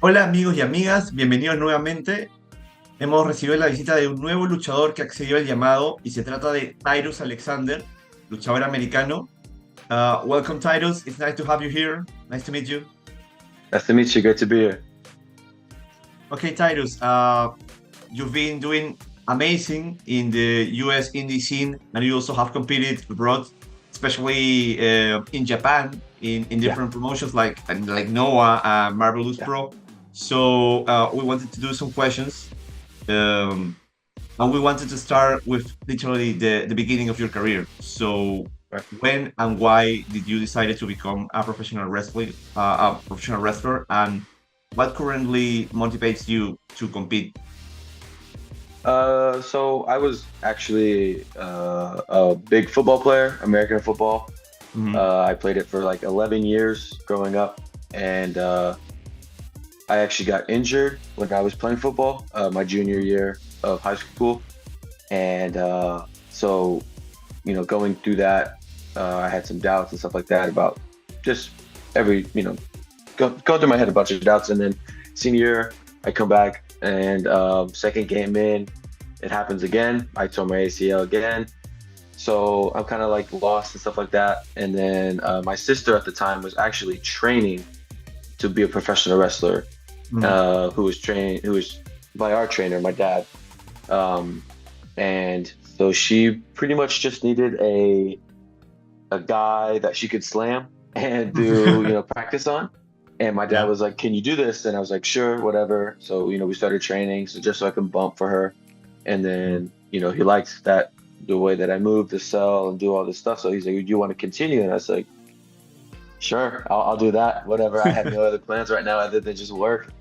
Hola amigos y amigas, bienvenidos nuevamente. Hemos recibido la visita de un nuevo luchador que accedió al llamado y se trata de Titus Alexander, luchador americano. Welcome Titus, it's nice to have you here. Nice to meet you. Nice to meet you. Great to be here. Okay, Titus, you've been doing amazing in the US indie scene and you also have competed abroad, especially in Japan in Yeah, different promotions like Noah, Marvelous yeah. Pro. So we wanted to do some questions. Um, and we wanted to start with literally the beginning of your career. So, Right. when and why did you decide to become a professional wrestler, and what currently motivates you to compete? So I was actually a big football player, American football. Mhm. I played it for like 11 years growing up, and I actually got injured when I was playing football, my junior year of high school, and so going through that, I had some doubts and stuff like that about just every go through my head a bunch of doubts, and then senior year, I come back and second game in, it happens again. I tore my ACL again, so I'm kind of like lost and stuff like that. And then my sister at the time was actually training to be a professional wrestler, Mhm. who was by our trainer, my dad, um, and so she pretty much just needed a guy that she could slam and do practice on. And my dad Yeah. was like, "Can you do this?" And I was like, "Sure, whatever." So we started training, so just so I can bump for her. And Mhm. then he liked that the way that I moved to sell and do all this stuff. So he's like, "Do you want to continue?" And I was like, "Sure, I'll do that. Whatever." I had no other plans right now other than just work.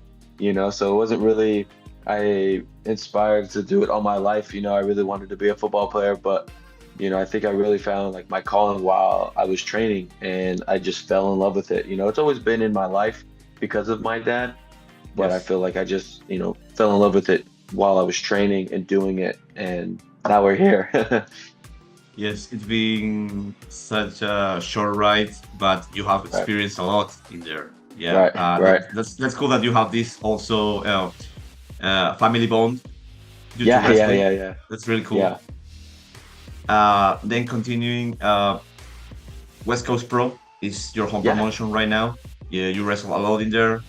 So it wasn't really I inspired to do it all my life. I really wanted to be a football player, but I think I really found like my calling while I was training, and I just fell in love with it. It's always been in my life because of my dad, but I Yes. feel like I just, fell in love with it while I was training and doing it, and now we're here. Yes, it's been such a short ride, but you have Right, experienced a lot in there. Yeah, right, right. that's cool that you have this also family bond due to Yeah, yeah, wrestling. yeah, yeah, That's really cool. yeah, Then continuing, West Coast Pro is your home yeah. promotion right now. Yeah, you wrestle a lot in there,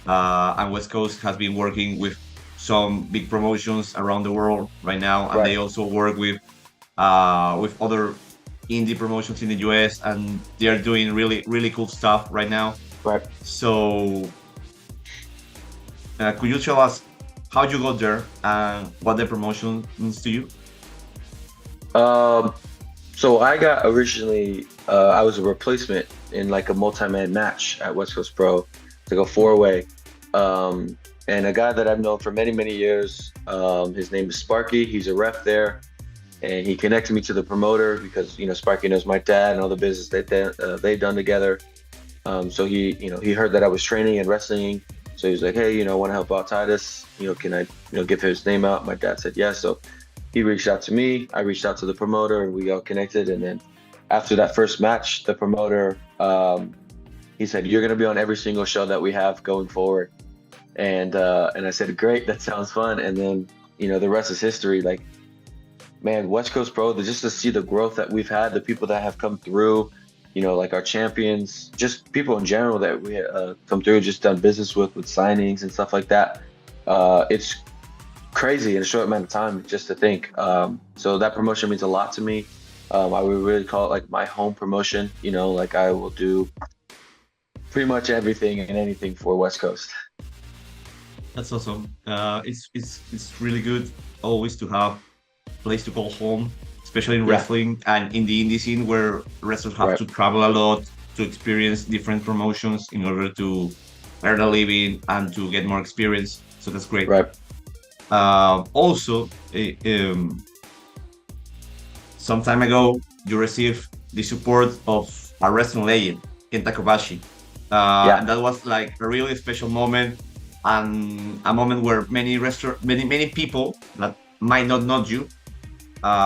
and West Coast has been working with some big promotions around the world right now, and Right, they also work with other indie promotions in the US, and they are doing really cool stuff right now. right. So, could you tell us how you got there and what the promotion means to you? Um, so I got originally, I was a replacement in like a multi-man match at West Coast Pro, it's like a four-way. Um, and a guy that I've known for many, many years, his name is Sparky. He's a ref there, and he connected me to the promoter because Sparky knows my dad and all the business that they've done together. So he heard that I was training and wrestling, so he was like, "Hey, I want to help out Titus. Can I give his name out?" My dad said yes, so he reached out to me. I reached out to the promoter, and we got connected. And then after that first match, the promoter he said, "You're going to be on every single show that we have going forward." And I said, "Great, that sounds fun." And then the rest is history. Like, man, West Coast Pro, just to see the growth that we've had, the people that have come through, like our champions, just people in general that we come through, just done business with signings and stuff like that. It's crazy in a short amount of time just to think. So that promotion means a lot to me. I would really call it like my home promotion. Like I will do pretty much everything and anything for West Coast. That's awesome. It's really good always to have place to call home, especially in Yeah, wrestling and in the indie scene where wrestlers have right, to travel a lot to experience different promotions in order to earn a living and to get more experience. So that's great. right. Also, some time ago, you received the support of a wrestling legend, Kenta Kobashi. Yeah, And that was like a really special moment and a moment where many people that might not know you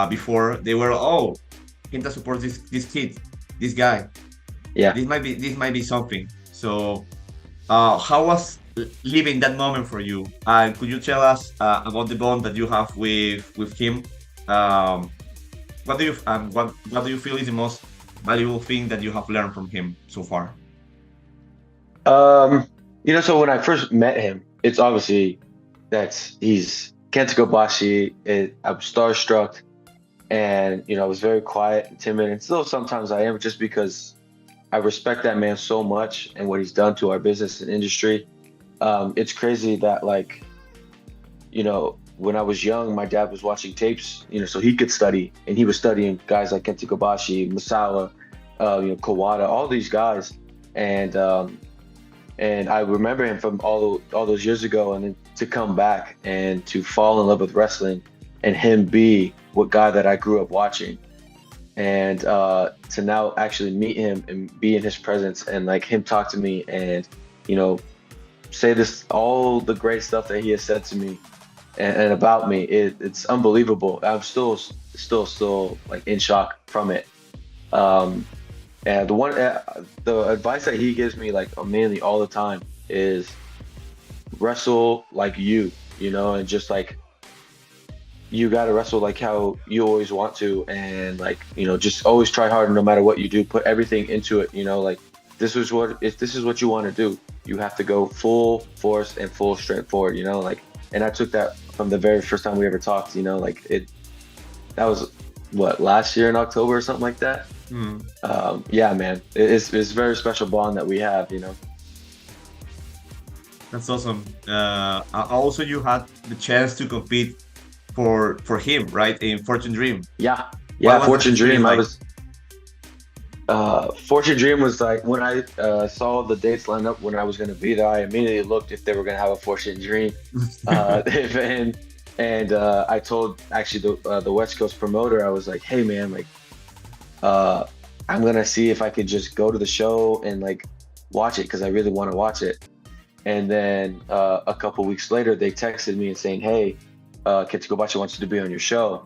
before they were, oh, Kenta supports this kid, this guy. yeah. This might be something. So how was living that moment for you. And could you tell us about the bond that you have with him? Um, what do you feel is the most valuable thing that you have learned from him so far? Um, so when I first met him, it's obviously he's Kenta Kobashi. I'm starstruck, and I was very quiet and timid, and still sometimes I am, just because I respect that man so much and what he's done to our business and industry. It's crazy that, like, when I was young, my dad was watching tapes, so he could study, and he was studying guys like Kenta Kobashi, Masawa, Kawada, all these guys, and I remember him from all those years ago, and then to come back and to fall in love with wrestling, and him be what guy that I grew up watching, and to now actually meet him and be in his presence, and like him talk to me, and say this, all the great stuff that he has said to me and about me, it's unbelievable. I'm still like in shock from it. And the advice that he gives me, like, mainly all the time, is wrestle like and just like, you got to wrestle like how you always want to, and like, just always try hard no matter what you do, put everything into it, like, if this is what you want to do, you have to go full force and full strength forward, like, and I took that from the very first time we ever talked, like that was what, last year in October or something like that. Yeah, man, it's a very special bond that we have. That's awesome. Also, you had the chance to compete for him, right, in Fortune Dream. Yeah, What was that Fortune Dream. experience like? Fortune Dream was like, when I saw the dates line up when I was going to be there, I immediately looked if they were going to have a Fortune Dream. And I told, actually, the West Coast promoter, I was like, hey man, like, I'm gonna see if I could just go to the show and like watch it, because I really want to watch it. And then a couple weeks later, they texted me and saying, hey, Kenta Kobashi wants you to be on your show.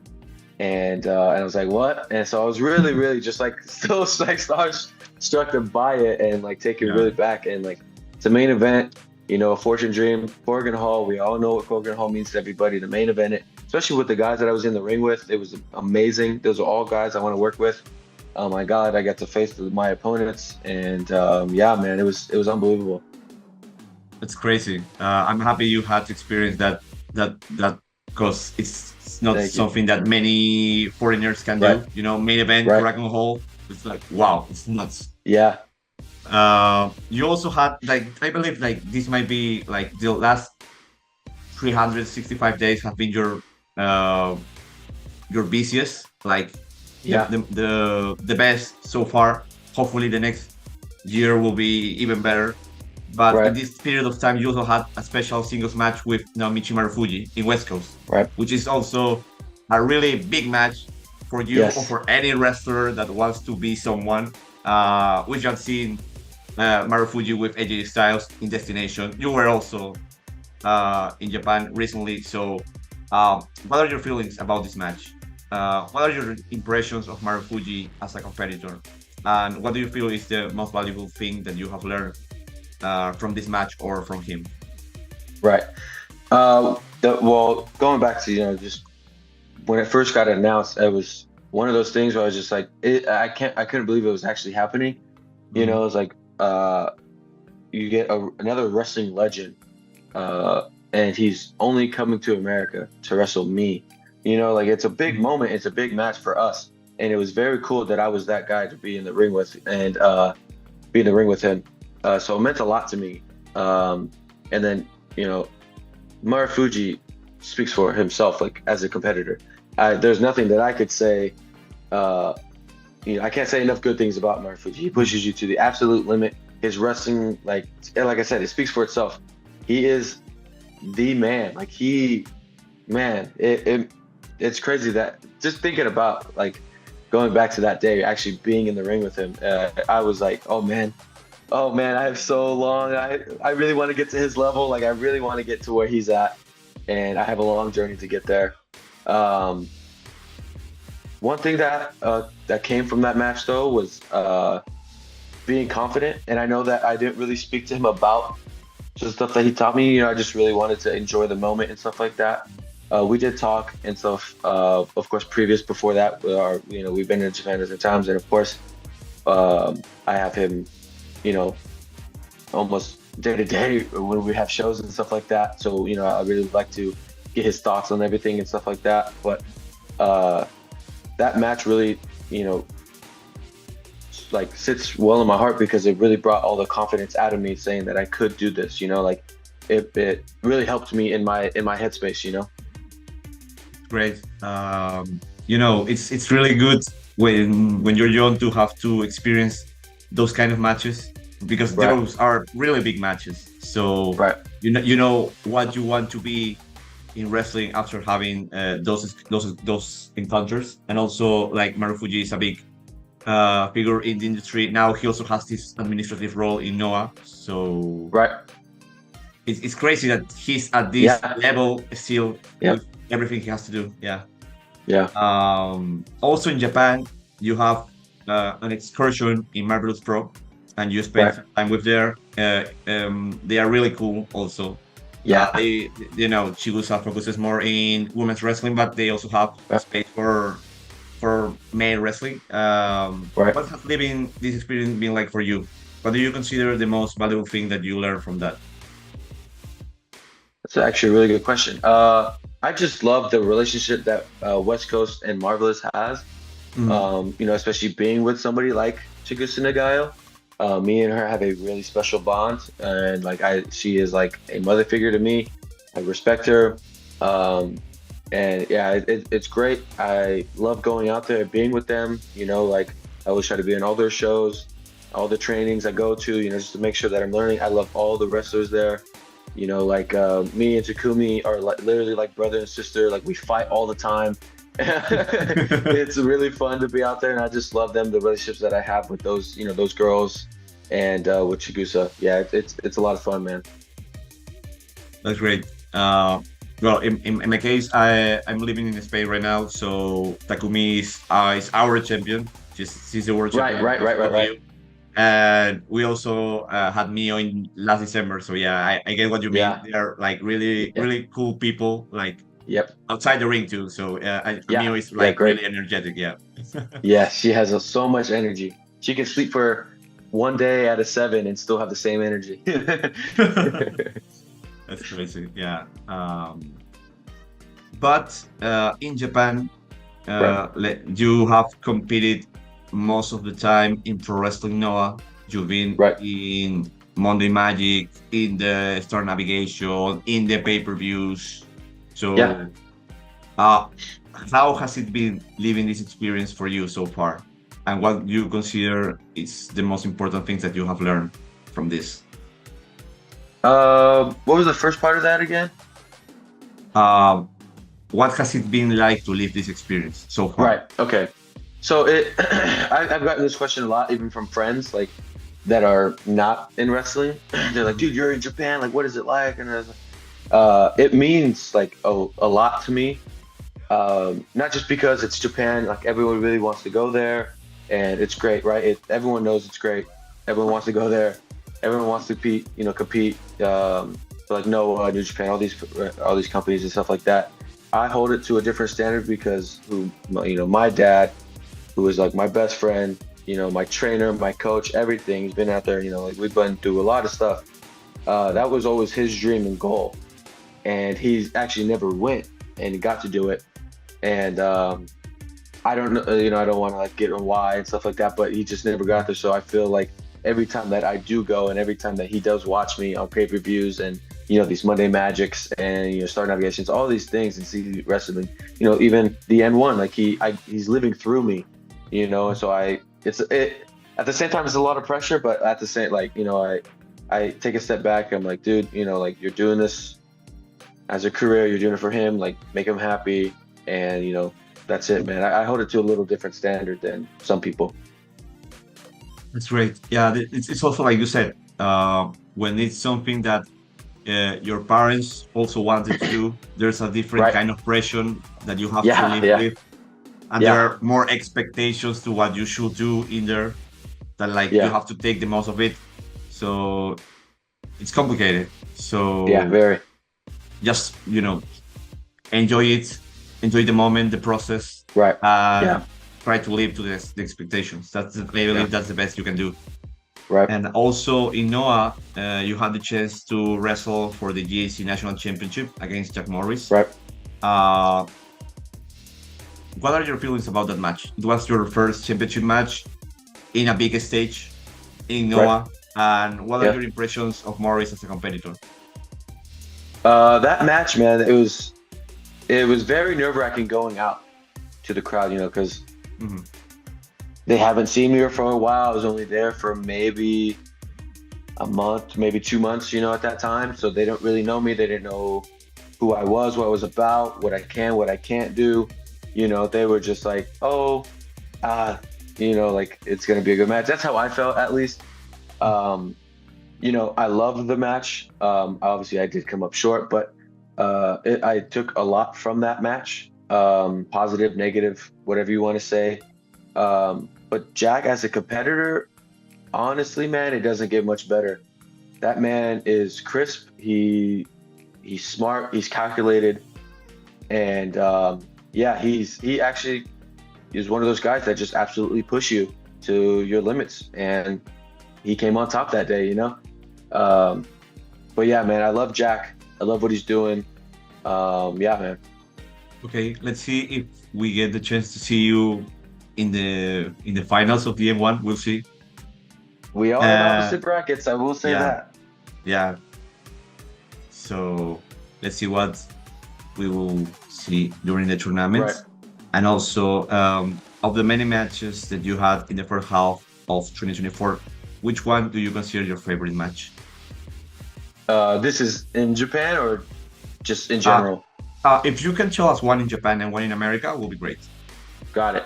And I was like, what? And so I was really, really just like still like starstruck by it, and like taken really back. And like, it's a main event, a Fortune Dream, Korakuen Hall. We all know what Korakuen Hall means to everybody. The main event, especially with the guys that I was in the ring with, it was amazing. Those are all guys I want to work with. Oh my God, I got to face my opponents, and yeah, man, it was unbelievable. It's crazy. I'm happy you had to experience that because it's not Thank you. something that many foreigners can do. Right. Main event, Right. Korakuen Hall. It's like, wow, it's nuts. Yeah, You also had, like, I believe, like, this might be like the last 365 days have been your busiest, like, yeah, the best so far. Hopefully the next year will be even better. But in right, this period of time, you also had a special singles match with Naomichi Marufuji in West Coast, right. which is also a really big match for you Yes. or for any wrestler that wants to be someone. We have seen Marufuji with AJ Styles in Destination. You were also in Japan recently. So, what are your feelings about this match? What are your impressions of Marufuji as a competitor? And what do you feel is the most valuable thing that you have learned from this match or from him? Right. Well, going back to, just when it first got announced, it was one of those things where I was just like, I couldn't believe it was actually happening. It was like, you get another wrestling legend, and he's only coming to America to wrestle me. Like, it's a big moment. It's a big match for us, and it was very cool that I was that guy to be in the ring with, and be in the ring with him. So it meant a lot to me. And then, Marufuji speaks for himself, like, as a competitor. There's nothing that I could say. I can't say enough good things about Marufuji. He pushes you to the absolute limit. His wrestling, like I said, it speaks for itself. He is the man. Like, it's crazy that, just thinking about, like, going back to that day, actually being in the ring with him, I was like, oh man, I have so long. I really want to get to his level. Like, I really want to get to where he's at, and I have a long journey to get there. One thing that came from that match, though, was being confident. And I know that I didn't really speak to him about just stuff that he taught me. I just really wanted to enjoy the moment and stuff like that. We did talk and stuff. Of course, before that, we've been in Japan different times, and of course, I have him, you know, almost day to day when we have shows and stuff like that. So, I really like to get his thoughts on everything and stuff like that. But that match really, like sits well in my heart because it really brought all the confidence out of me, saying that I could do this. Like it really helped me in my headspace. Great. It's really good when you're young to have to experience those kind of matches, because Right. those are really big matches. So Right. you know what you want to be in wrestling after having those encounters. And also, like, Marufuji is a big figure in the industry now. He also has this administrative role in Noah, so Right. it's crazy that he's at this Yeah. level still Yeah. with everything he has to do. Yeah. Yeah. Also in Japan, you have an excursion in Marvelous Pro, and you spend Right. some time with there. They are really cool also. Yeah. Chigusa focuses more in women's wrestling, but they also have Right. space for male wrestling. Right. What has this experience been like for you? What do you consider the most valuable thing that you learned from that? That's actually a really good question. I just love the relationship that West Coast and Marvelous has. Especially being with somebody like Chigusa Nagayo. Me and her have a really special bond, and she is like a mother figure to me. I respect her, and yeah, it's great. I love going out there, being with them. I always try to be in all their shows, all the trainings I go to. Just to make sure that I'm learning. I love all the wrestlers there. Me and Takumi are literally like brother and sister. Like, we fight all the time. It's really fun to be out there, and I just love them. The relationships that I have with those girls, and with Chigusa. Yeah, it's a lot of fun, man. That's great. Well, in my case, I'm living in Spain right now, so Takumi is our champion. She's the world champion. Right. And we also had Mio in last December. So yeah, I get what you mean. Yeah. They are like really, Yeah. really cool people, like Yep. outside the ring too. So Yeah. Mio is Yeah, like great. really energetic. Yeah. Yeah, she has so much energy. She can sleep for one day out of 7 and still have the same energy. That's crazy. Yeah. But in Japan, you have competed most of the time in Pro Wrestling Noah. You've been Right. in Monday Magic, in the Star Navigation, in the pay-per-views. So Yeah. how has it been living this experience for you so far? And what you consider is the most important things that you have learned from this? What was the first part of that again? What has it been like to live this experience so far? Right. Okay. So I've gotten this question a lot, even from friends like that are not in wrestling. They're like, "Dude, you're in Japan. Like, what is it like?" And it means like a lot to me. Not just because it's Japan. Like, everyone really wants to go there, and it's great, right? Everyone knows it's great. Everyone wants to go there. Everyone wants to compete. Like Noah, New Japan, all these companies and stuff like that. I hold it to a different standard because my dad, who is like my best friend, my trainer, my coach, everything. He's been out there, like, we've been through a lot of stuff. That was always his dream and goal. And he's actually never went and he got to do it. And I don't know, I don't want to like get on why and stuff like that, but he just never got there. So I feel like every time that I do go and every time that he does watch me on pay-per-views and these Monday Magics and Star Navigations, all these things, and see wrestling, even the N1, like he's living through me, and so at the same time it's a lot of pressure, but at the same, like, I take a step back. I'm like, dude, like, you're doing this as a career, you're doing it for him, like, make him happy, and that's it, man. I hold it to a little different standard than some people. That's great. Yeah, it's also like you said, when it's something that your parents also wanted to do, there's a different Right. kind of pressure that you have Yeah, to live yeah. with, and Yeah. there are more expectations to what you should do in there, that like you Yeah. have to take the most of it. So it's complicated. So Yeah, very. just enjoy it, enjoy the moment, the process, Right. and Yeah. try to live to the expectations. I Yeah. believe that's the best you can do. Right. And also in Noah, you had the chance to wrestle for the GAC National Championship against Jack Morris. Right. Uh, what are your feelings about that match? It was your first championship match in a big stage in Right. Noah. And what are Yeah. your impressions of Morris as a competitor? That match, man, it was very nerve wracking going out to the crowd, because Mhm. they haven't seen me for a while. I was only there for maybe a month, maybe 2 months, at that time. So they don't really know me. They didn't know who I was, what I was about, what I can, what I can't do. They were just like, oh, uh, like it's gonna be a good match. That's how I felt, at least. Um, I loved the match. Obviously, I did come up short, but I took a lot from that match. Positive, negative, whatever you want to say. But Jack, as a competitor, honestly, man, it doesn't get much better. That man is crisp. He's smart. He's calculated, and yeah, he actually is one of those guys that just absolutely push you to your limits. And he came on top that day. Um, but yeah, man, I love Jack. I love what he's doing. Yeah, man. Okay, let's see if we get the chance to see you in the finals of the M1. We'll see. We are in Uh, opposite brackets. I will say yeah, that. yeah. So let's see what we will see during the tournament, Right. and also of the many matches that you had in the first half of 2024. Which one do you consider your favorite match? This is in Japan or just in Uh, general? if you can tell us one in Japan and one in America, will be great. Got it.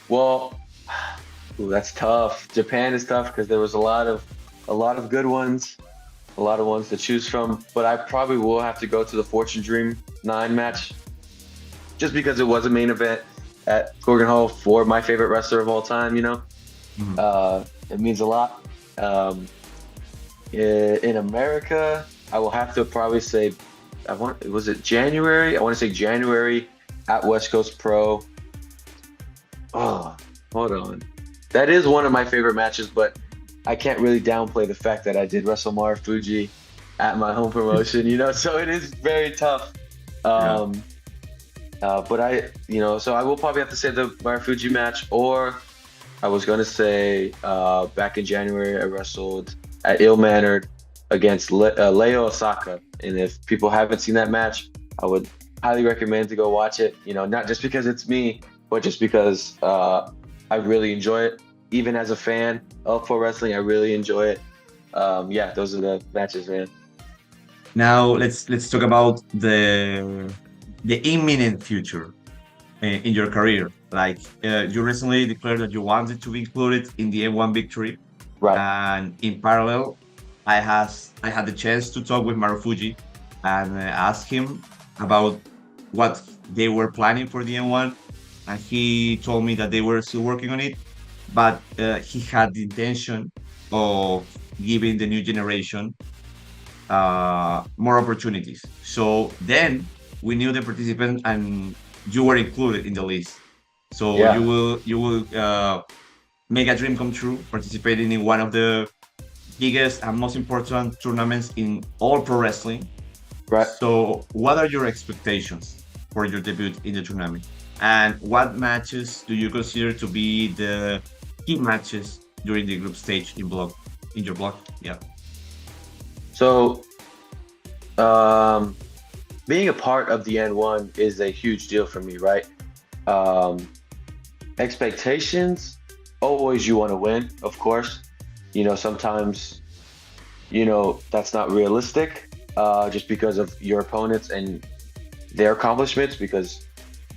Well, ooh, that's tough. Japan is tough because there was a lot of good ones, a lot of ones to choose from. But I probably will have to go to the Fortune Dream 9 match, just because it was a main event at Gorgon Hall for my favorite wrestler of all time. Mhm. It means a lot. In America, I will have to probably say, was it January? I want to say January at West Coast Pro. Oh, hold on. That is one of my favorite matches, but I can't really downplay the fact that I did wrestle Marufuji at my home promotion, so it is very tough. Yeah. Um, but so I will probably have to say the Marufuji match, or I was going to say back in January, I wrestled at Ill Mannered against Leo Osaka. And if people haven't seen that match, I would highly recommend to go watch it. Not just because it's me, but just because I really enjoy it. Even as a fan of pro wrestling, I really enjoy it. Yeah, those are the matches, man. Now let's talk about the imminent future in your career. Like you recently declared that you wanted to be included in the M1 victory, Right. and in parallel, I had the chance to talk with Marufuji and ask him about what they were planning for the M1, and he told me that they were still working on it, but he had the intention of giving the new generation more opportunities. So then we knew the participant, and you were included in the list. So Yeah. you will make a dream come true, participating in one of the biggest and most important tournaments in all pro wrestling. Right. So what are your expectations for your debut in the tournament? And what matches do you consider to be the key matches during the group stage in your block? Yeah. So, um, being a part of the N1 is a huge deal for me, right? Um, Expectations, always you want to win, of course. Sometimes, that's not realistic, just because of your opponents and their accomplishments. Because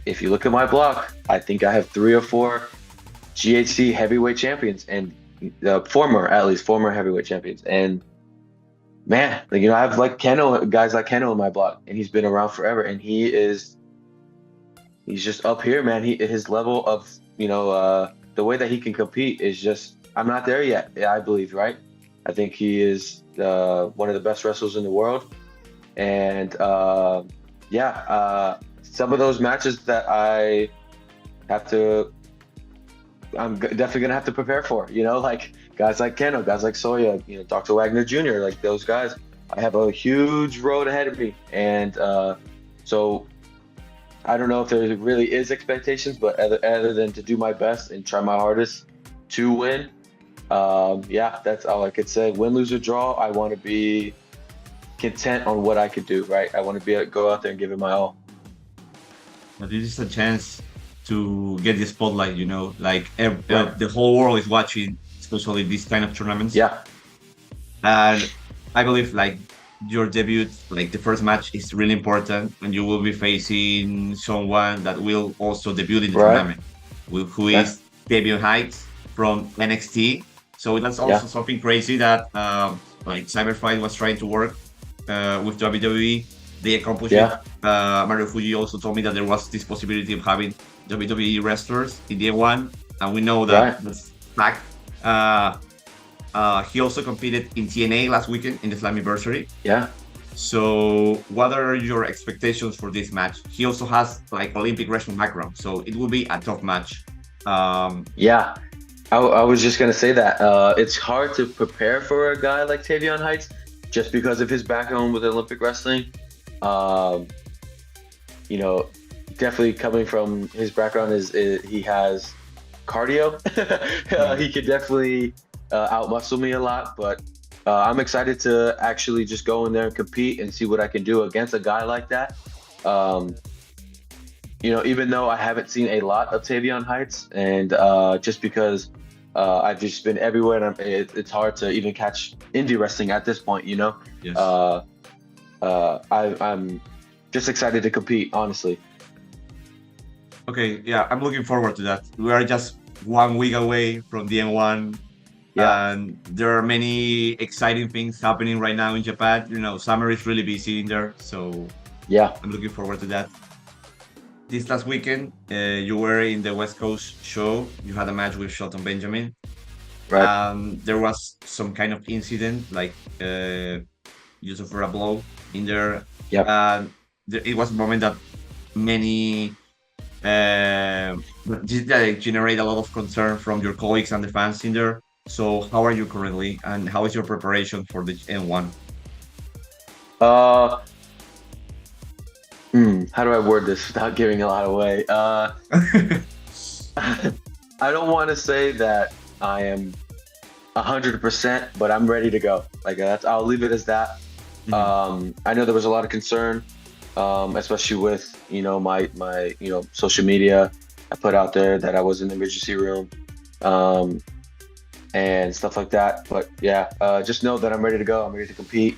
if you look at my block, I think I have 3 or 4 GHC heavyweight champions, and at least former heavyweight champions. And man, I have like Keno, guys like Keno in my block, and he's been around forever, and he's just up here, man. His level of, the way that he can compete is just, I'm not there yet, I believe, right? I think he is one of the best wrestlers in the world. And some of those matches that have to, definitely gonna have to prepare for. Like guys like Keno, guys like Soya, Dr. Wagner Jr., like those guys. I have a huge road ahead of me, and so I don't know if there really is expectations, but other than to do my best and try my hardest to win, that's all I could say. Win, lose, or draw, I want to be content on what I could do, right? I want to go out there and give it my all. But this is a chance to get the spotlight, like Right. the whole world is watching, especially these kind of tournaments. Yeah, And I believe like your debut, like the first match is really important, and you will be facing someone that will also debut in the right. tournament, who Yeah, is Davion Heights from NXT. So that's yeah, also something crazy that like Cyberfight was trying to work with WWE. They accomplished it. yeah, Mario Fuji also told me that there was this possibility of having WWE wrestlers in the one, and we know that right. that's fact. He also competed in TNA last weekend in the Slammiversary. Yeah, So, what are your expectations for this match? He also has like Olympic wrestling background, so it will be a tough match. Um, yeah. I was just gonna say that it's hard to prepare for a guy like Tavion Heights just because of his background with Olympic wrestling. Um, you know, Definitely coming from his background is he has cardio. yeah. He could definitely outmuscle me a lot, but I'm excited to actually just go in there and compete and see what I can do against a guy like that. Um, Even though I haven't seen a lot of Tavion Heights, and just because I've just been everywhere, and it's hard to even catch indie wrestling at this point. Yes. Uh, I'm just excited to compete, honestly. Okay. Yeah, I'm looking forward to that. We are just 1 week away from the N1, Yeah, and there are many exciting things happening right now in Japan. Summer is really busy in there, so yeah, I'm looking forward to that. This last weekend, you were in the West Coast show. You had a match with Shelton Benjamin. right. There was some kind of incident, like you suffered a blow in there. Yep. And it was a moment that many uh, generate a lot of concern from your colleagues and the fans in there. So, how are you currently, and how is your preparation for the N1? Uh, how do I word this without giving a lot away? I don't want to say that I am 100%, but I'm ready to go. Like I'll leave it as that. Mhm. I know there was a lot of concern, especially with my social media. I put out there that I was in the emergency room, um, and stuff like that. But yeah, just know that I'm ready to go. I'm ready to compete.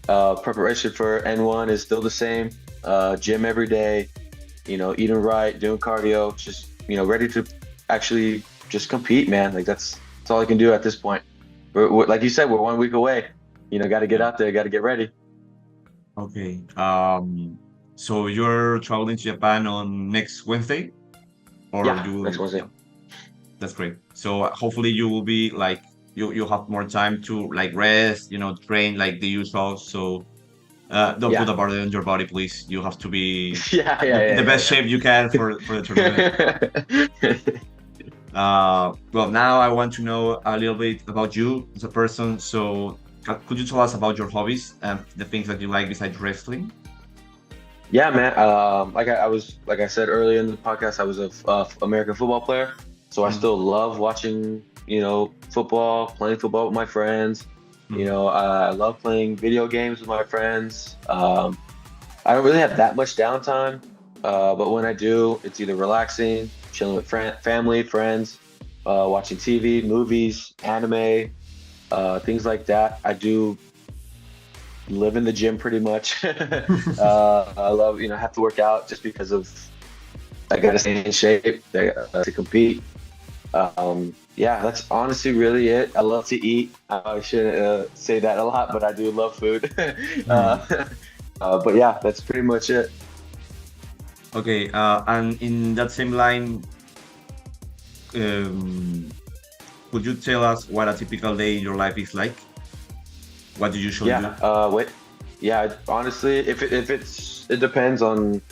Preparation for N1 is still the same. Gym every day. Eating right, doing cardio. Just ready to actually just compete, man. Like that's all I can do at this point. We're like you said, we're 1 week away. Got to get Yeah. out there, got to get ready. Okay. So you're traveling to Japan on next Wednesday, or Yeah, you next will? Wednesday. Yeah, that's great. So hopefully you will be like you have more time to like rest, train like the usual. So don't put Yeah. a burden on your body, please. You have to be Yeah, the best yeah, shape you can for the tournament. yeah, yeah. Well, now I want to know a little bit about you as a person. So could you tell us about your hobbies and the things that you like besides wrestling? Yeah, man. Like I said earlier in the podcast, I was a American football player, so I Mm, still love watching, football, playing football with my friends. mm, I love playing video games with my friends. I don't really have that much downtime, but when I do, it's either relaxing, chilling with family, friends, watching TV, movies, anime, things like that. I do live in the gym pretty much. I love, have to work out just because of I gotta stay in shape to compete. Yeah, that's honestly really it. I love to eat. I shouldn't say that a lot, but I do love food. mm. But yeah, that's pretty much it. Okay, and in that same line, um, could you tell us what a typical day in your life is like? What do you usually do? Wait. Yeah, honestly, if it depends on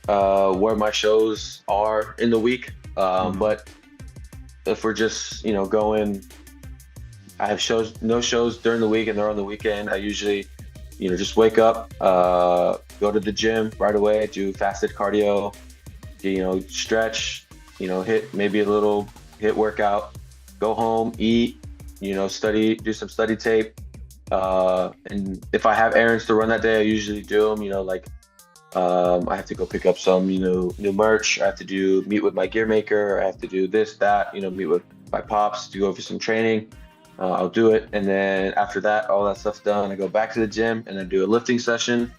where my shows are in the week. But if we're just going, I have no shows during the week, and they're on the weekend. I usually just wake up, go to the gym right away, do fasted cardio, stretch, hit maybe a little hit workout, go home, eat, study, do some study tape. And if I have errands to run that day, I usually do them, I have to go pick up some, new merch. I have to meet with my gear maker. I have to do this, that, meet with my pops to go over some training. I'll do it. And then after that, all that stuff's done, I go back to the gym and I do a lifting session.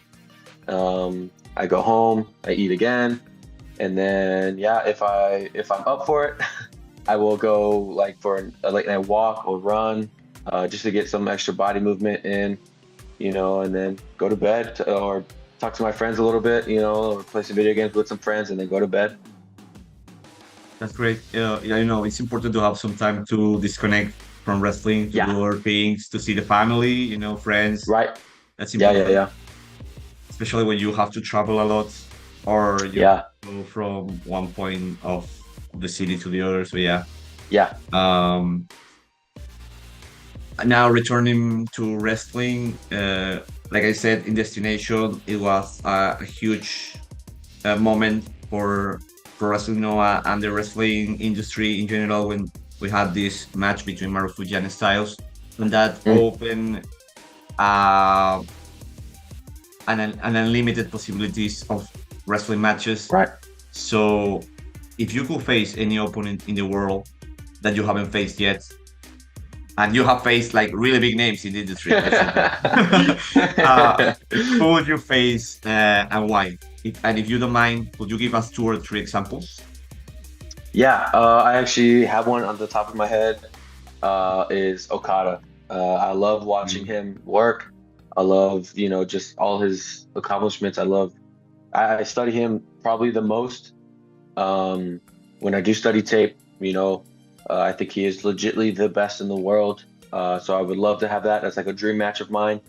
I go home, I eat again. And then, if I'm up for it, I will go for a late night walk or run, just to get some extra body movement in, and then go to bed or talk to my friends a little bit, or play some video games with some friends and then go to bed. That's great. It's important to have some time to disconnect from wrestling, to do other things, to see the family, friends. Right. That's important. Yeah. Especially when you have to travel a lot, or you go from one point of the city to the other. So now returning to wrestling, like I said, in Destination, it was a huge moment for wrestling Noah and the wrestling industry in general when we had this match between Marufuji and Styles, and that opened an unlimited possibilities of wrestling matches. Right. So if you could face any opponent in the world that you haven't faced yet, and you have faced really big names in the industry, who would you face and why? If you don't mind, could you give us 2 or 3 examples? I actually have one on the top of my head. Is Okada. I love watching him work. I love, just all his accomplishments. I study him probably the most. When I do study tape, I think he is legitly the best in the world. So I would love to have that as a dream match of mine.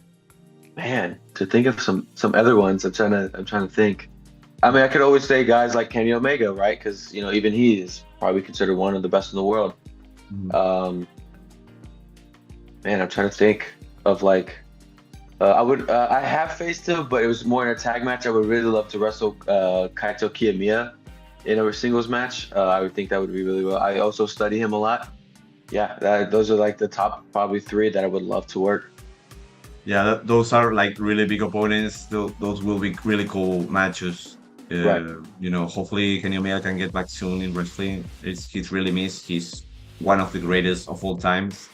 Man, to think of some other ones, I'm trying to think. I mean, I could always say guys like Kenny Omega, right? Because even he is probably considered one of the best in the world. Man, I'm trying to think of I have faced him, but it was more in a tag match. I would really love to wrestle Kaito Kiyomiya in a singles match. I would think that would be really well. I also study him a lot. Those are the top probably 3 that I would love to work. Those are really big opponents. Those will be really cool matches. Right. Hopefully Kenny Omega can get back soon in wrestling. He's really missed. He's one of the greatest of all times.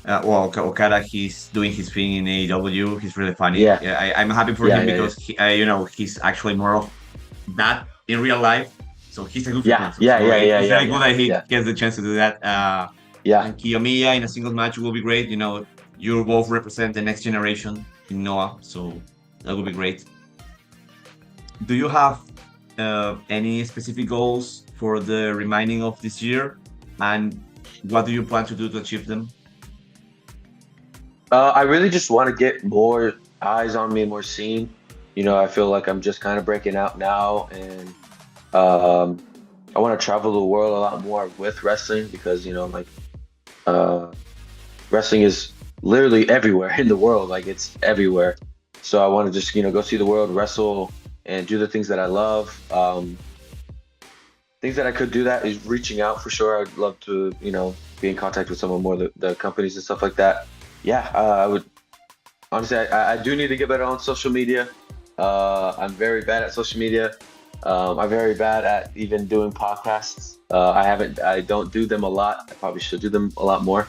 Okada, he's doing his thing in AEW. He's really funny. I'm happy for him because he's actually more of that in real life. So he's a good person. It's very good that he gets the chance to do that. And Kiyomiya in a single match will be great. You both represent the next generation in Noah, so that would be great. Do you have any specific goals for the remaining of this year, and what do you plan to do to achieve them? I really just want to get more eyes on me, more seen. I feel like I'm just kind of breaking out now, and I want to travel the world a lot more with wrestling because wrestling is literally everywhere in the world. It's everywhere. So I want to just go see the world, wrestle, and do the things that I love. Things that I could do that is reaching out for sure. I'd love to be in contact with some more the companies and stuff like that. I would honestly. I do need to get better on social media. I'm very bad at social media. I'm very bad at even doing podcasts. I don't do them a lot. I probably should do them a lot more.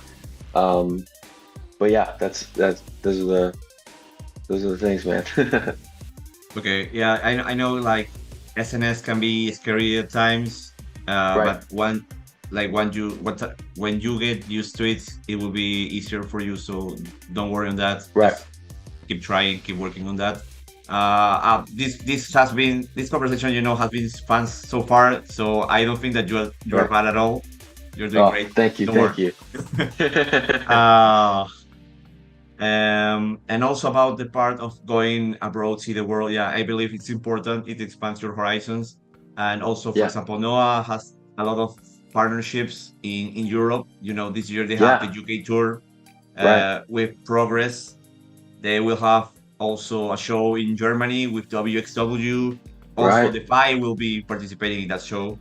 But those are the things, man. Okay, I know SNS can be scary at times, but when you get used to it, it will be easier for you. So don't worry on that. Right. Just keep trying, keep working on that. This conversation, has been fun so far. So I don't think that you're bad at all. You're doing great. Thank you. Don't Thank you. And also about the part of going abroad, see the world. Yeah, I believe it's important. It expands your horizons. And also, for Yeah. example, Noah has a lot of partnerships in Europe. This year they have the Yeah. UK tour Right. with Progress. They will have also a show in Germany with WXW. Also, Right. the Five will be participating in that show.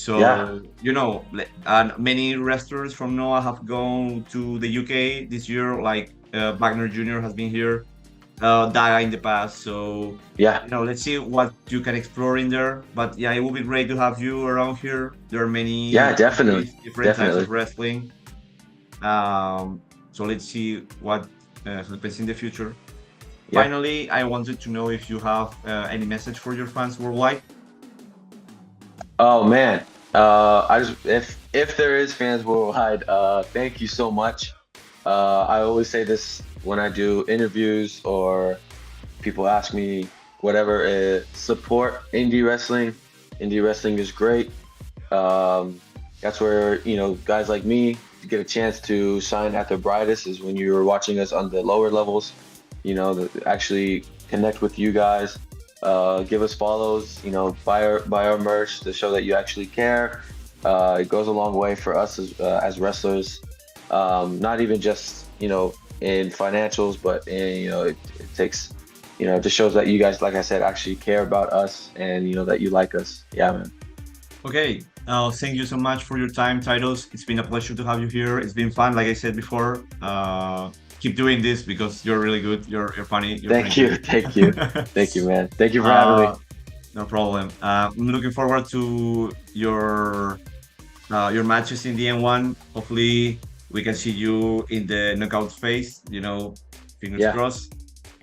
Yeah. So, and many wrestlers from Noah have gone to the UK this year, like Wagner Jr. has been here, Daga in the past. So, Yeah. let's see what you can explore in there. But yeah, it will be great to have you around here. There are Yeah. many Definitely. countries, different types Definitely. of wrestling. So let's see what happens in the future. Yeah. Finally, I wanted to know if you have any message for your fans worldwide. Oh man. I just if there is fans worldwide, thank you so much. I always say this when I do interviews or people ask me whatever. Support indie wrestling. Indie wrestling is great. That's where guys like me get a chance to shine at their brightest is when you're watching us on the lower levels. Actually connect with you guys. Give us follows. Buy our merch to show that you actually care. It goes a long way for us as wrestlers. Not even just in financials, but it takes it just shows that you guys, like I said, actually care about us and that you like us. Yeah, man. Okay. Thank you so much for your time, Titus. It's been a pleasure to have you here. It's been fun, like I said before. Keep doing this because you're really good. You're funny. You're Thank pretty you, thank you, good. thank you, man. Thank you for having me. No problem. I'm looking forward to your matches in the N1. Hopefully, we can see you in the knockout phase. Fingers Yeah, crossed.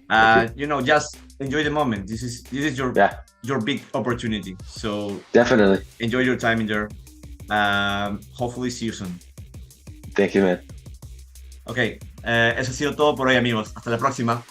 thank you. Just enjoy the moment. This is Yeah, your big opportunity. So definitely. enjoy your time in there. Hopefully, see you soon. Thank you, man. Ok, eso ha sido todo por hoy, amigos. Hasta la próxima.